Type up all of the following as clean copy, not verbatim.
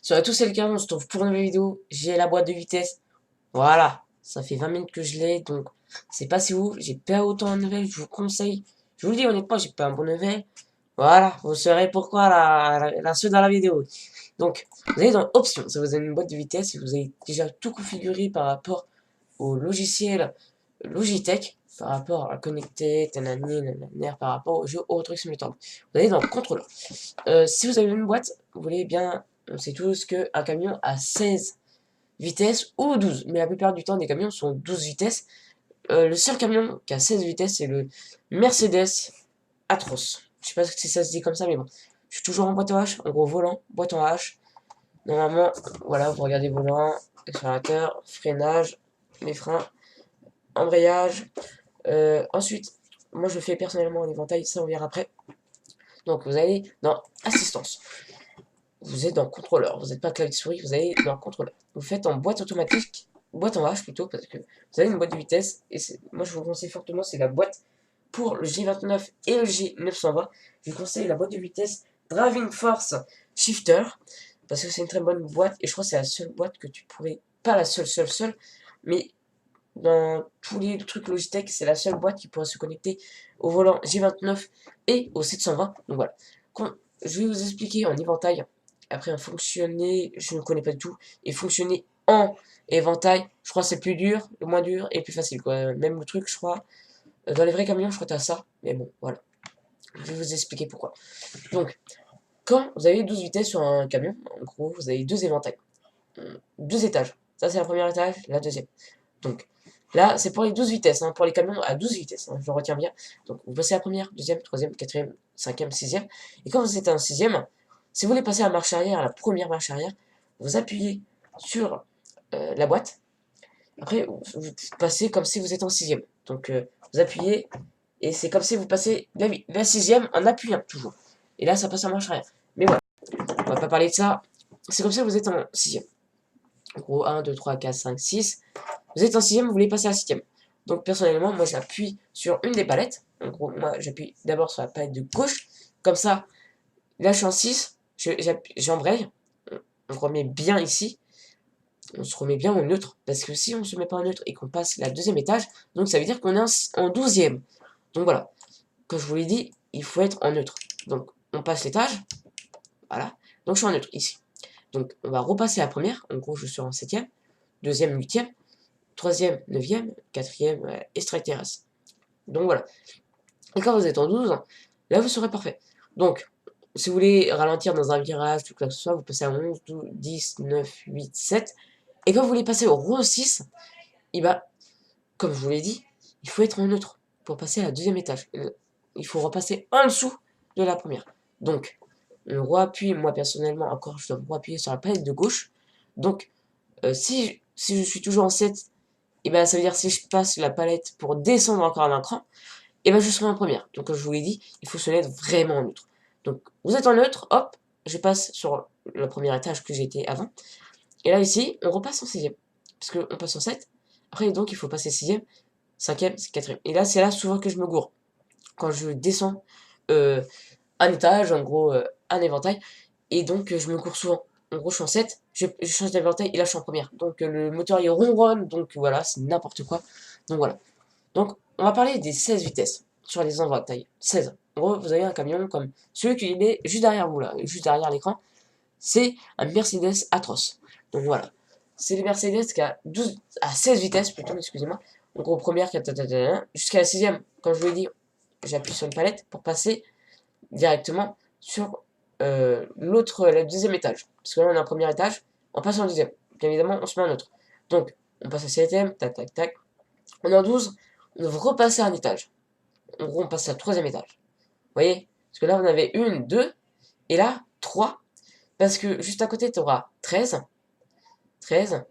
Salut à tous, c'est le cas, on se trouve pour une nouvelle vidéo. J'ai la boîte de vitesse. Voilà, ça fait 20 minutes que je l'ai, donc c'est pas si ouf. J'ai pas autant de nouvelles, je vous conseille. Je vous le dis honnêtement, j'ai pas un bon nouvelle. Voilà, vous saurez pourquoi la suite dans la vidéo. Donc, vous allez dans Options, ça vous donne une boîte de vitesse et vous avez déjà tout configuré par rapport au logiciel Logitech, par rapport à connecter, tanani, nanana, par rapport au jeu Euro Truck Simulator. Vous allez dans Contrôleur. Si vous avez une boîte, vous voulez bien, on sait tous qu'un camion a 16 vitesses ou 12, mais la plupart du temps, des camions sont 12 vitesses. Le seul camion qui a 16 vitesses, c'est le Mercedes Atros. Je sais pas si ça se dit comme ça, mais bon. Je suis toujours en boîte en H, en gros volant, boîte en H. Normalement, voilà, vous regardez volant, accélérateur, freinage, les freins, embrayage. Ensuite, moi je fais personnellement en éventail, ça on verra après. Donc vous allez dans assistance. Vous êtes dans contrôleur, vous n'êtes pas clavier souris, vous allez dans contrôleur. Vous faites en boîte automatique, boîte en H plutôt, parce que vous avez une boîte de vitesse, et moi je vous conseille fortement, c'est la boîte pour le J29 et le J920. Je vous conseille la boîte de vitesse Driving Force Shifter, parce que c'est une très bonne boîte, et je crois que c'est la seule boîte que tu pourrais, pas la seule, mais dans tous les trucs Logitech, c'est la seule boîte qui pourrait se connecter au volant J29 et au 720. Donc voilà. Je vais vous expliquer en éventail. Après, un fonctionner, je ne connais pas du tout. Et fonctionner en éventail, je crois que c'est plus dur, le moins dur et plus facile, quoi. Même le truc, je crois. Dans les vrais camions, je crois que t'as ça. Mais bon, voilà. Je vais vous expliquer pourquoi. Donc, quand vous avez 12 vitesses sur un camion, en gros, vous avez deux éventails. Deux étages. Ça, c'est le premier étage, la deuxième. Donc, là, c'est pour les 12 vitesses, hein, pour les camions à 12 vitesses, hein, je le retiens bien. Donc, vous passez la première, deuxième, troisième, quatrième, cinquième, sixième. Et quand vous êtes en sixième, si vous voulez passer à la marche arrière, à la première marche arrière, vous appuyez sur la boîte. Après, vous passez comme si vous êtes en sixième. Donc, vous appuyez, et c'est comme si vous passez la sixième en appuyant, toujours. Et là, ça passe en marche arrière. Mais voilà, on va pas parler de ça. C'est comme si vous êtes en sixième. En gros, 1, 2, 3, 4, 5, 6. Vous êtes en sixième, vous voulez passer à la septième. Donc personnellement, moi j'appuie sur une des palettes. En gros, moi j'appuie d'abord sur la palette de gauche. Comme ça, là je suis en 6, j'embraye. On remet bien ici. On se remet bien au neutre. Parce que si on ne se met pas en neutre et qu'on passe la deuxième étage, donc ça veut dire qu'on est en 12e. Donc voilà. Comme je vous l'ai dit, il faut être en neutre. Donc on passe l'étage. Voilà. Donc je suis en neutre ici. Donc on va repasser la première. En gros, je suis en 7e. Deuxième, 8e. Troisième, neuvième, quatrième, et strike terrasse. Donc voilà. Et quand vous êtes en 12, là vous serez parfait. Donc, si vous voulez ralentir dans un virage, tout quoi que ce soit, vous passez à 11, 12, 10, 9, 8, 7. Et quand vous voulez passer au row 6, et bah, comme je vous l'ai dit, il faut être en neutre pour passer à la deuxième étage. Il faut repasser en dessous de la première. Donc, on re-appuie, moi personnellement, encore, je dois re-appuyer sur la palette de gauche. Donc, si je suis toujours en 7, et ben ça veut dire si je passe la palette pour descendre encore un cran, et ben je serai en première. Donc comme je vous l'ai dit, il faut se mettre vraiment en neutre. Donc vous êtes en neutre, hop, je passe sur le premier étage que j'étais avant. Et là ici, on repasse en sixième. Parce qu'on passe en 7. Après donc il faut passer sixième, cinquième, quatrième. Et là c'est là souvent que je me gourre. Quand je descends un étage, en gros un éventail, et donc je me cours souvent. En gros, je suis en 7, je change d'éventail et là je suis en première. Donc le moteur il ronronne, donc voilà, c'est n'importe quoi. Donc voilà. Donc on va parler des 16 vitesses sur les éventails. 16. En gros, vous avez un camion comme celui qui est juste derrière vous là, juste derrière l'écran. C'est un Mercedes Atroce. Donc voilà. C'est le Mercedes qui a 12 à 16 vitesses plutôt, excusez-moi. En gros, première, jusqu'à la sixième. Comme je vous l'ai dit, j'appuie sur une palette pour passer directement sur le deuxième étage. Parce que là, on a un premier étage, on passe en deuxième. Bien évidemment, on se met un autre. Donc, on passe au septième, tac, tac, tac. On est en 12, on va repasser un étage. En gros, on passe à troisième étage. Vous voyez? Parce que là, on avait une, deux, et là, 3. Parce que juste à côté, tu auras 13, 13,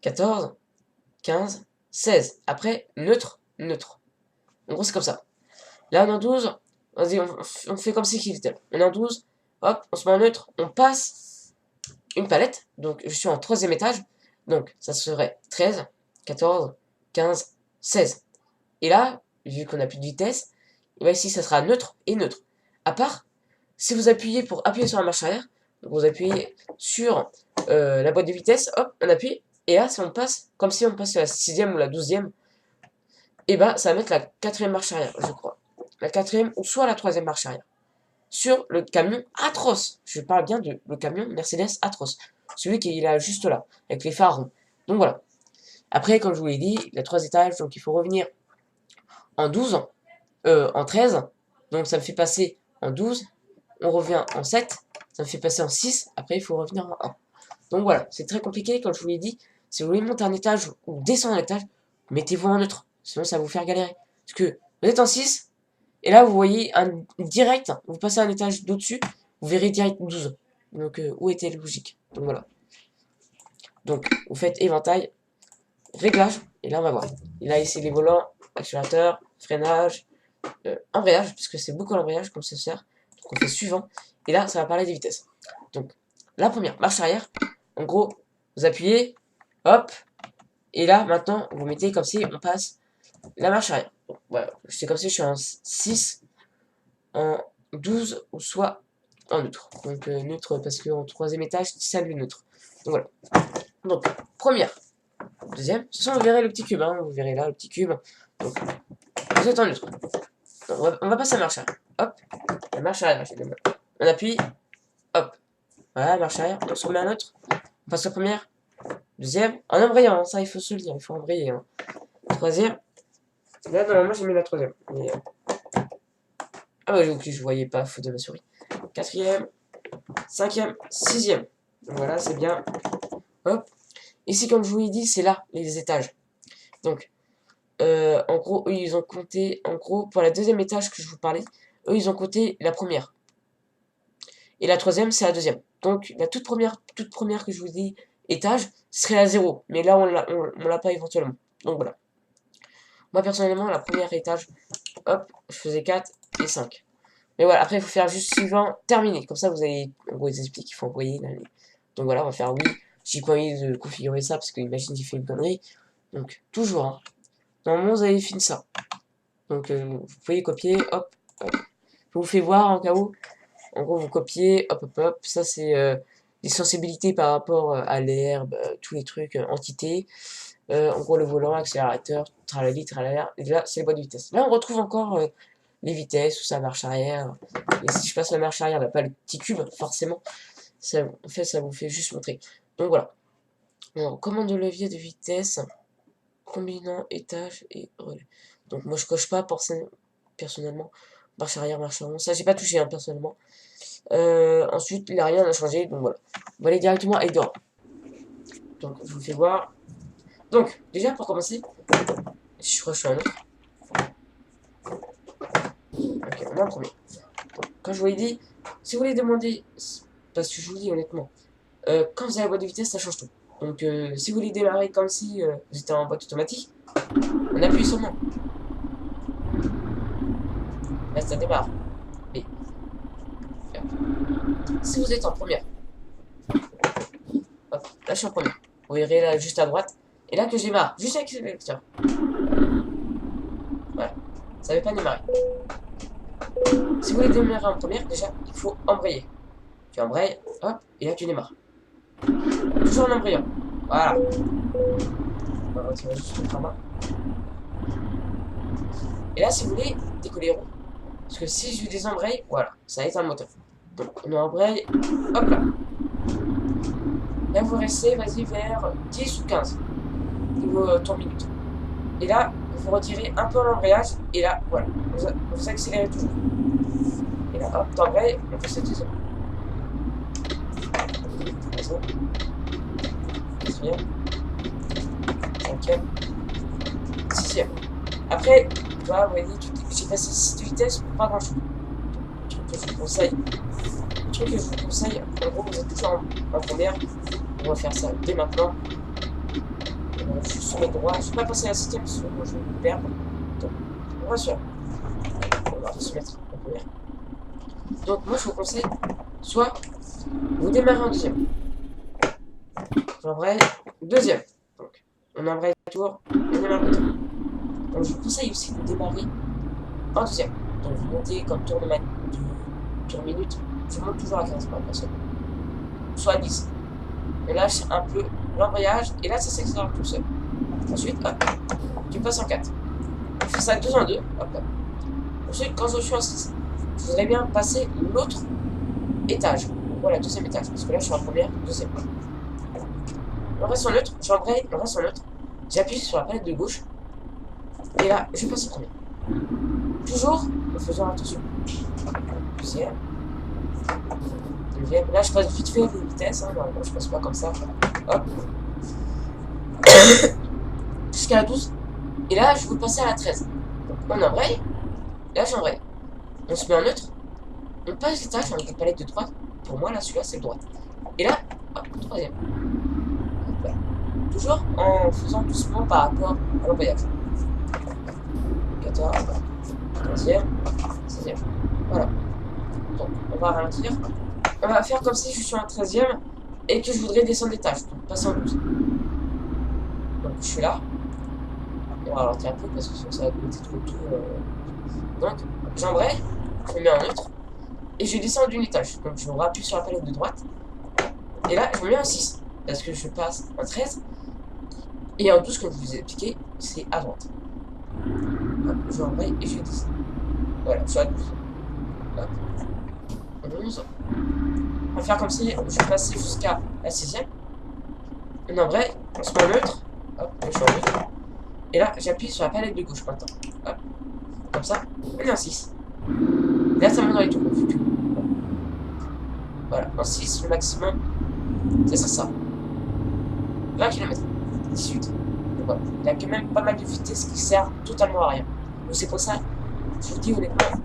14, 15, 16. Après, neutre, neutre. En gros, c'est comme ça. Là, on est en 12, vas-y, on fait comme si qu'il était. On est en 12, hop, on se met en neutre, on passe une palette. Donc, je suis en troisième étage. Donc, ça serait 13, 14, 15, 16. Et là, vu qu'on n'a plus de vitesse, et bien ici, ça sera neutre et neutre. À part, si vous appuyez pour appuyer sur la marche arrière, Donc vous appuyez sur la boîte de vitesse, hop, on appuie, et là, si on passe, comme si on passe à la 6e ou la 12e, et ben ça va mettre la 4e marche arrière, je crois. La 4e ou soit la 3e marche arrière. Sur le camion atroce. Je parle bien de le camion Mercedes atroce. Celui qui est là, juste là, avec les phares ronds. Donc voilà. Après, comme je vous l'ai dit, il y a 3 étages, donc il faut revenir en 12, en 13. Donc ça me fait passer en 12. On revient en 7. Ça me fait passer en 6. Après, il faut revenir en 1. Donc voilà, c'est très compliqué, comme je vous l'ai dit. Si vous voulez monter un étage ou descendre un étage, mettez-vous en neutre. Sinon, ça va vous faire galérer. Parce que vous êtes en 6, et là, vous voyez un direct, vous passez un étage d'au-dessus, vous verrez direct 12. Donc, où était la logique? Donc voilà. Donc, vous faites éventail, réglage, et là, on va voir. Et là, ici, les volants, accélérateur, freinage, embrayage, puisque c'est beaucoup l'embrayage comme ça sert. Donc, on fait suivant. Et là, ça va parler des vitesses. Donc, la première, marche arrière. En gros, vous appuyez, hop, et là, maintenant, vous mettez comme si on passe la marche arrière. Donc, voilà, c'est comme si je suis en 6, en 12, ou soit en neutre. Donc, neutre, parce qu'en 3e étage, c'est le neutre. Donc, voilà. Donc, première. Deuxième. De toute façon, vous verrez le petit cube, hein, vous verrez là, le petit cube. Donc, vous êtes en neutre. Donc, on va passer à la marche arrière. Hop, la marche arrière, on appuie, hop. Voilà, marche arrière, on se remet à neutre. On passe la première. Deuxième, en embrayant, hein, ça il faut se le dire, il faut embrayer. Hein. Troisième, là normalement j'ai mis la troisième. Mais, ah ouais, ok, je voyais pas, faute de ma souris. Quatrième, cinquième, sixième. Donc voilà, c'est bien. Hop. Ici, comme je vous l'ai dit, c'est là, les étages. Donc, en gros, eux, ils ont compté, en gros, pour la deuxième étage que je vous parlais, eux, ils ont compté la première. Et la troisième, c'est la deuxième. Donc, la toute première que je vous dis, étage, serait la 0. Mais là, on l'a pas éventuellement. Donc, voilà. Moi, personnellement, la première étage, hop, je faisais 4 et 5. Mais voilà, après, il faut faire juste suivant, terminé. Comme ça, vous avez, en gros, ils expliquent qu'il faut envoyer. Donc, voilà, on va faire oui. J'ai pas envie de configurer ça parce que, imagine, j'ai fait une connerie. Donc, toujours, hein. Normalement, vous avez fini ça. Donc, vous pouvez copier, hop, hop. Je vous fais voir en cas où. En gros, vous copiez, hop, hop, hop. Ça, c'est des sensibilités par rapport à l'herbe, tous les trucs, entités. En gros, le volant, accélérateur, tralali, tralala. Et là, c'est les boîtes de vitesse. Là, on retrouve encore les vitesses, ou ça marche arrière. Et si je passe la marche arrière, là, pas le petit cube, forcément. Ça, en fait, ça vous fait juste montrer. Donc, voilà. Alors, commande de levier de vitesse, combinant étage et relais. Donc, moi, je coche pas, personnellement. Marche arrière, marche avant. Ça, j'ai pas touché, hein, personnellement. Ensuite, il n'a rien à changer, donc voilà. On va aller directement à Edor. Donc, je vous fais voir. Donc, déjà, pour commencer, je crois que je suis un autre. Ok, on a un premier. Donc, quand je vous l'ai dit, si vous voulez demander, parce que je vous le dis honnêtement, quand vous avez la boîte de vitesse, ça change tout. Donc, si vous voulez démarrer comme si vous étiez en boîte automatique, on appuie sur non. Là, ça démarre. Et si vous êtes en première, hop, là je suis en première. Vous verrez là juste à droite. Et là que je démarre, juste avec le lecteur. Voilà, ça n'avait pas démarré. Si vous voulez démarrer en première, déjà, il faut embrayer. Tu embrayes, hop, et là tu démarres. Toujours en embrayant. Voilà. On va retirer juste le format. Et là, si vous voulez, décoller les roues. Parce que si je désembraye, voilà, ça éteint le moteur. Donc, on embraye, hop là. Là, vous restez, vas-y, vers 10 ou 15. Niveau tour minute. Et là, vous retirez un peu l'embrayage, et là, voilà, vous accélérez toujours. Et là, hop, t'embrayes, on fait cette deuxième. Quatrième. Cinquième. Sixième. Après, tu vois, vous voyez, j'ai passé 6 de vitesse pour pas grand chose. Le truc que je vous conseille, en gros, vous êtes toujours en première. On va faire ça dès maintenant. On va juste se mettre droit. Je ne vais pas passer à la 6ème parce que je vais me perdre. Donc, on va sur. On va se mettre en première. Donc, moi, je vous conseille, soit vous démarrez en deuxième. J'embraye deuxième. Donc, on embraye le tour, on démarre le tour. Donc, je vous conseille aussi de démarrer en deuxième. Donc, vous montez comme tour minute. Je monte toujours à 15 par personne. soit 10. Je lâche un peu l'embrayage et là ça s'accélère tout seul. Ensuite, hop, tu passes en 4. On fait ça 2 en 2. Hop, hop. Ensuite, quand je suis en 6, je voudrais bien passer l'autre étage. Voilà, deuxième étage. Parce que là, je suis en première, deuxième. On reste en neutre, j'embraye, on reste en neutre. J'appuie sur la palette de gauche. Et là, je passe en premier. Toujours en faisant attention. Deuxième. Deuxième. Là, je passe vite fait les vitesses. Hein. Normalement, je passe pas comme ça. Hop. Jusqu'à la 12. Et là, je veux passer à la 13. Donc, on embraye. Là, j'embraye. On se met en neutre. On passe l'étage avec la palette de droite. Pour moi, là, celui-là, c'est le droit. Et là, hop, troisième. Voilà. Toujours en faisant doucement par rapport à l'embrayage. 14, 15e, 16e. Voilà. Donc, on va ralentir. On va faire comme si je suis en 13e et que je voudrais descendre d'étage. Donc, passer en 12. Donc, je suis là. On va ralentir un peu parce que sinon ça va monter trop tout. Donc, j'embraye. Je me mets en neutre. Et je descends d'une étage. Donc, je rappuie sur la palette de droite. Et là, je me mets en 6. Parce que je passe en 13. Et en 12, comme je vous ai expliqué, c'est à droite. Hop, je rembraye et je descends. Voilà, je suis à 12. Hop. 11. On va faire comme si je passais jusqu'à la 6e. On embraye, on se met en neutre. Hop, je suis en neutre. Et là, j'appuie sur la palette de gauche maintenant. Hop. Comme ça, on est en 6. Là, ça me dans les tours. Voilà, en 6, le maximum, c'est ça. 20 km. 18. Donc voilà. Il y a quand même pas mal de vitesse qui sert totalement à rien. Donc c'est pour ça, je vous dis honnêtement,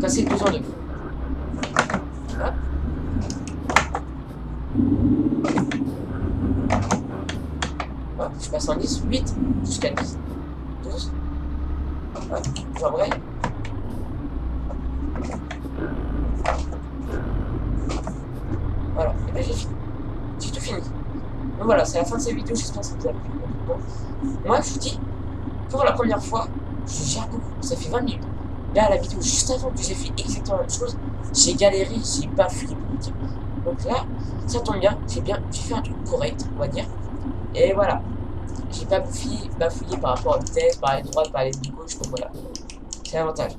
casser 2 en 2. Voilà. Hop, je passe en 10, 8, jusqu'à 10, 12. Hop, j'embraye. Voilà, et là j'ai fini. J'ai tout fini. Donc voilà, c'est la fin de cette vidéo, j'espère que vous avez plu. Moi, je vous dis, pour la première fois, je gère beaucoup. Ça fait 20 minutes. Là, la vidéo juste avant que j'ai fait exactement la même chose, j'ai galéré, j'ai bafouillé beaucoup. Donc là, ça tombe bien, j'ai fait un truc correct, on va dire. Et voilà, j'ai pas bafouillé par rapport à la vitesse, par les droites, par les gauche, donc voilà. C'est l'avantage.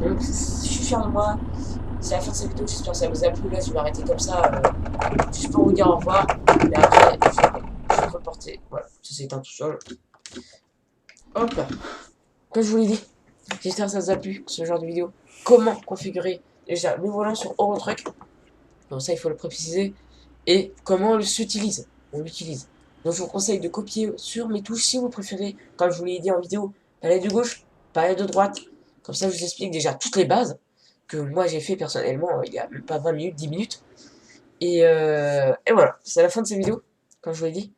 Donc, je suis fier de moi. C'est la fin de cette vidéo, j'espère que ça vous a plu. Là, je vais m'arrêter comme ça, juste pour vous dire au revoir. Et après, je vais reporter. Voilà, ça s'éteint tout seul. Hop. Comme je vous l'ai dit, j'espère que ça vous a plu, ce genre de vidéo. Comment configurer déjà le volant sur Eurotruck. Donc ça, il faut le préciser. Et comment on l'utilise. Donc je vous conseille de copier sur mes touches si vous préférez, comme je vous l'ai dit en vidéo, palette de gauche, palette de droite. Comme ça, je vous explique déjà toutes les bases que moi j'ai fait personnellement il y a même pas 20 minutes, 10 minutes. Et voilà, c'est la fin de cette vidéo, comme je vous l'ai dit.